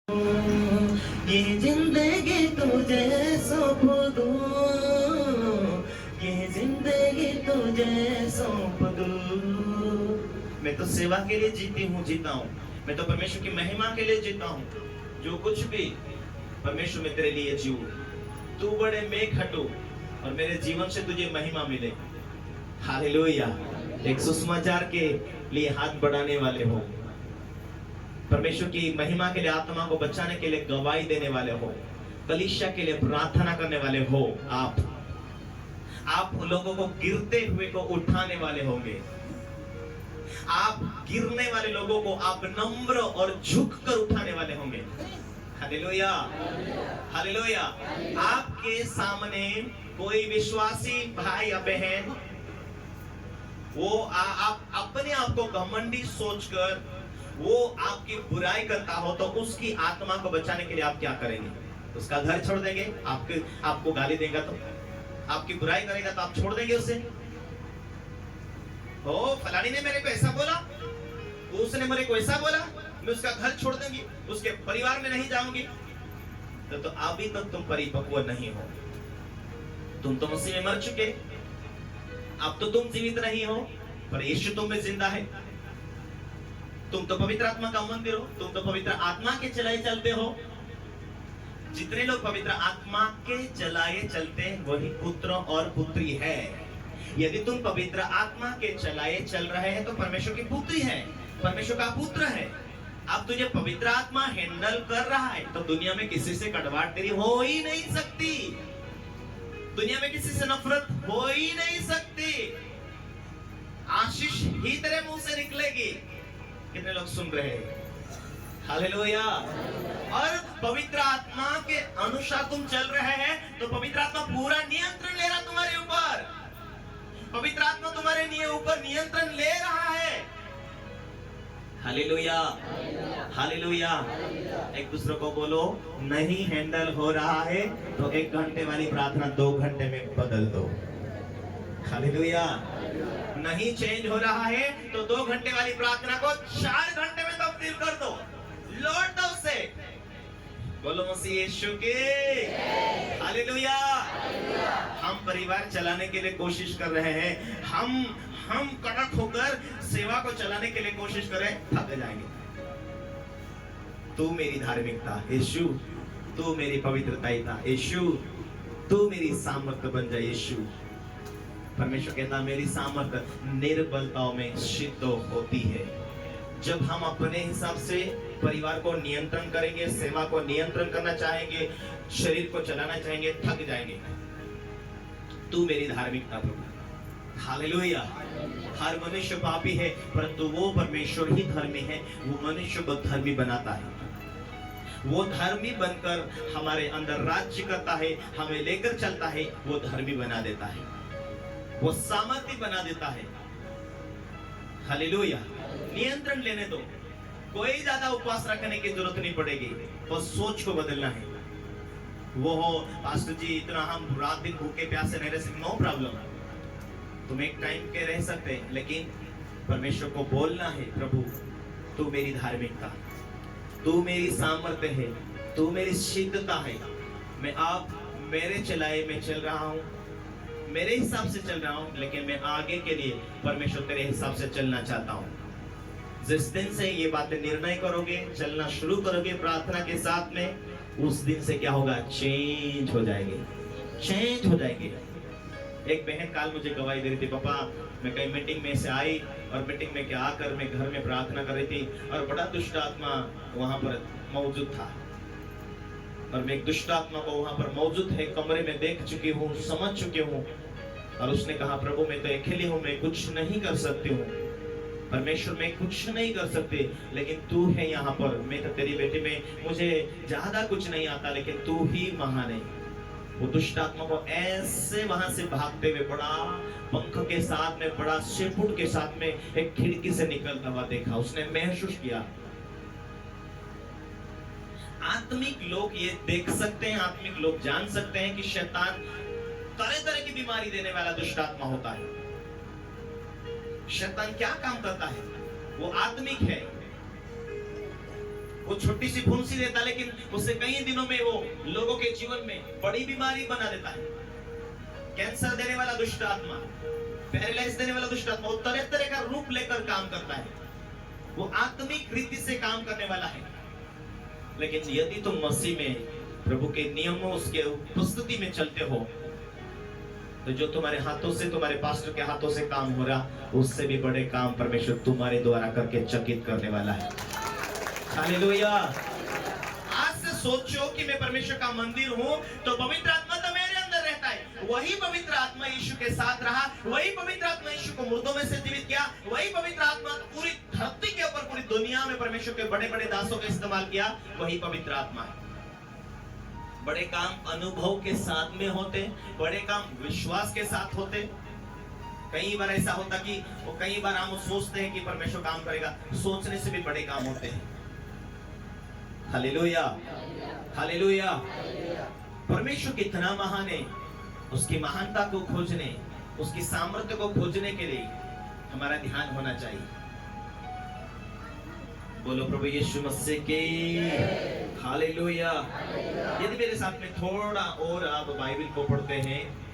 ये जिंदगी तुझे सौंप दूं, ये जिंदगी तुझे सौंप दूं। मैं तो सेवा के लिए जीता हूँ, मैं तो परमेश्वर की महिमा के लिए जीता हूँ। जो कुछ भी परमेश्वर में तेरे लिए जीऊं, तू बड़े मेघ हटो और मेरे जीवन से तुझे महिमा मिले। हालेलुया। एक सुसमाचार के लिए हाथ बढ़ाने वाले हो, परमेश्वर की महिमा के लिए, आत्मा को बचाने के लिए गवाही देने वाले हो, कलीसिया के लिए प्रार्थना करने वाले हो। आप लोगों को गिरते हुए को उठाने वाले होंगे। आप गिरने वाले लोगों को आप नम्र और झुककर उठाने वाले होंगे। Hallelujah, hallelujah. आपके सामने कोई विश्वासी भाई या बहन वो आप अपने आप को घमंडी सोचकर वो आपकी बुराई करता हो, तो उसकी आत्मा को बचाने के लिए आप क्या करेंगे? उसका घर छोड़ देंगे? आपको गाली देगा तो, आपकी बुराई करेगा तो आप छोड़ देंगे उसे? ओ फलानी ने मेरे को ऐसा बोला, उसने मेरे को ऐसा बोला, मैं उसका घर छोड़ दूंगी, उसके परिवार में नहीं जाऊंगी। तो अभी तक तुम परिपक्व नहीं हो। तुम तो मसीह में मर चुके, अब तो तुम जीवित नहीं हो, पर यीशु तुम में जिंदा है। तुम तो पवित्र आत्मा का मंदिर हो, तुम तो पवित्र आत्मा के चलाए चलते हो। जितने लोग पवित्र आत्मा के चलाए चलते वही पुत्र और पुत्री है। यदि तुम पवित्र आत्मा के चलाए चल रहे हैं तो परमेश्वर की पुत्री है, परमेश्वर का पुत्र है। अब तुझे पवित्र आत्मा हैंडल कर रहा है तो दुनिया में किसी से कड़वाहट तेरी हो ही नहीं सकती, दुनिया में किसी से नफरत हो ही नहीं सकती। आशीष ही तेरे मुंह से निकलेगी। कितने लोग सुन रहे हैं? हालेलुया। और पवित्र आत्मा के अनुसार तुम चल रहे हैं तो पवित्र आत्मा पूरा नियंत्रण ले रहा तुम्हारे ऊपर। पवित्र आत्मा तुम्हारे ऊपर नियंत्रण ले रहा है। Hallelujah, hallelujah. एक दूसरे को बोलो, नहीं हैंडल हो रहा है तो 1 घंटे वाली प्रार्थना 2 घंटे में बदल दो। हालेलुया। नहीं चेंज हो रहा है तो 2 घंटे वाली प्रार्थना को 4 घंटे में तब्दील कर दो, लौट दो उसे। बोलो मसीह यीशु के हालेलुया। हम परिवार चलाने के लिए कोशिश कर रहे हैं, हम कड़क होकर सेवा को चलाने के लिए कोशिश करें, थक जाएंगे। तू मेरी धार्मिकता यीशु, तू मेरी पवित्रता यीशु, तू मेरी सामर्थ्य बन जा यीशु। परमेश्वर कहता मेरी सामर्थ्य निर्बलताओं में सिद्ध होती है। जब हम अपने हिसाब से परिवार को नियंत्रण करेंगे, सेवा को नियंत्रण करना चाहेंगे, शरीर को चलाना चाहेंगे, थक जाएंगे। तू मेरी धार्मिकता प्रभु। हालेलुया। हर मनुष्य पापी है परंतु वो परमेश्वर ही धर्मी है। वो मनुष्य को धर्मी बनाता है, वो धर्मी बनकर हमारे अंदर राज्य करता है, हमें लेकर चलता है, वो धर्मी बना देता है, वो सामर्थ्य बना देता है। हालेलुया। नियंत्रण लेने दो, कोई ज्यादा उपवास रखने की जरूरत नहीं पड़ेगी, तो सोच को बदलना है। वो हो पास्टर जी इतना हम रात दिन भूखे प्यासे नहीं रह सकते, नो प्रॉब्लम। तुम एक टाइम के रह सकते हैं, लेकिन परमेश्वर को बोलना है, प्रभु तू मेरी धार्मिकता, तू मेरी सामर्थ्य है, तू मेरी सिद्धता है। मैं आप मेरे चलाए में चल रहा हूँ, मेरे हिसाब से चल रहा हूँ, लेकिन मैं आगे के लिए परमेश्वर तेरे हिसाब से चलना चाहता हूँ। जिस दिन से ये बातें निर्णय करोगे, चलना शुरू करोगे प्रार्थना के साथ में, उस दिन से क्या होगा? चेंज हो जाएंगे, चेंज हो जाएंगे। एक बहन काल मुझे गवाही दे रही थी, पापा मैं कहीं मीटिंग में से आई और मीटिंग में क्या आकर मैं घर में प्रार्थना कर रही थी और बड़ा दुष्ट आत्मा वहां पर मौजूद था, और मैं एक दुष्ट आत्मा को वहां पर मौजूद है कमरे में देख चुकी हूँ, समझ चुकी हूँ। और उसने कहा प्रभु मैं तो अकेली हूँ, मैं कुछ नहीं कर सकती हूँ, परमेश्वर मैं कुछ नहीं कर सकती, लेकिन तू है यहाँ पर। मैं तो तेरी बेटी में मुझे ज्यादा कुछ नहीं आता, लेकिन तू ही महान है। वो दुष्ट आत्मा को ऐसे वहां से भागते हुए बड़ा पंख के साथ में, बड़ा शेपुट के साथ में एक खिड़की से निकलता हुआ देखा, उसने महसूस किया। आत्मिक लोग ये देख सकते हैं, आत्मिक लोग जान सकते हैं कि शैतान तरह तरह की बीमारी देने वाला दुष्ट आत्मा होता है। शैतान क्या काम करता है? वो आत्मिक है, वो छोटी सी फुंसी देता, लेकिन उससे कई दिनों में वो लोगों के जीवन में बड़ी बीमारी बना देता है। कैंसर देने वाला दुष्ट आत्मा, पैरालाइज देने वाला दुष्ट आत्मा, वो तरह तरह का रूप लेकर काम करता है। वो आत्मिक रीति से काम करने वाला है। लेकिन यदि तुम मसीह में प्रभु के नियमों, उसके उपस्थिति में चलते हो, तो जो तुम्हारे हाथों से, तुम्हारे पास्टर के हाथों से काम हो रहा, उससे भी बड़े काम परमेश्वर तुम्हारे द्वारा करके चकित करने वाला है। हालेलुया। आज से सोचो कि मैं परमेश्वर का मंदिर हूं, तो पवित्र आत्मा तो मेरे अंदर रहता है। वही पवित्र आत्मा यीशु के साथ रहा, वही पवित्र आत्मा यीशु को मुर्दों में से जीवित किया, वही पवित्र आत्मा पूरी धरती के ऊपर, पूरी दुनिया में परमेश्वर के बड़े बड़े दासों का इस्तेमाल किया। वही पवित्र आत्मा है। बड़े काम अनुभव के साथ में होते, बड़े काम विश्वास के साथ होते। कई बार ऐसा होता कि वो, कई बार हम सोचते हैं कि परमेश्वर काम करेगा, सोचने से भी बड़े काम होते हैं। Hallelujah, hallelujah. परमेश्वर कितना महान है, उसकी महानता को खोजने, उसकी सामर्थ्य को खोजने के लिए हमारा ध्यान होना चाहिए। बोलो प्रभु यीशु मसीह के हालेलुया। यदि मेरे साथ में थोड़ा और आप बाइबल को पढ़ते हैं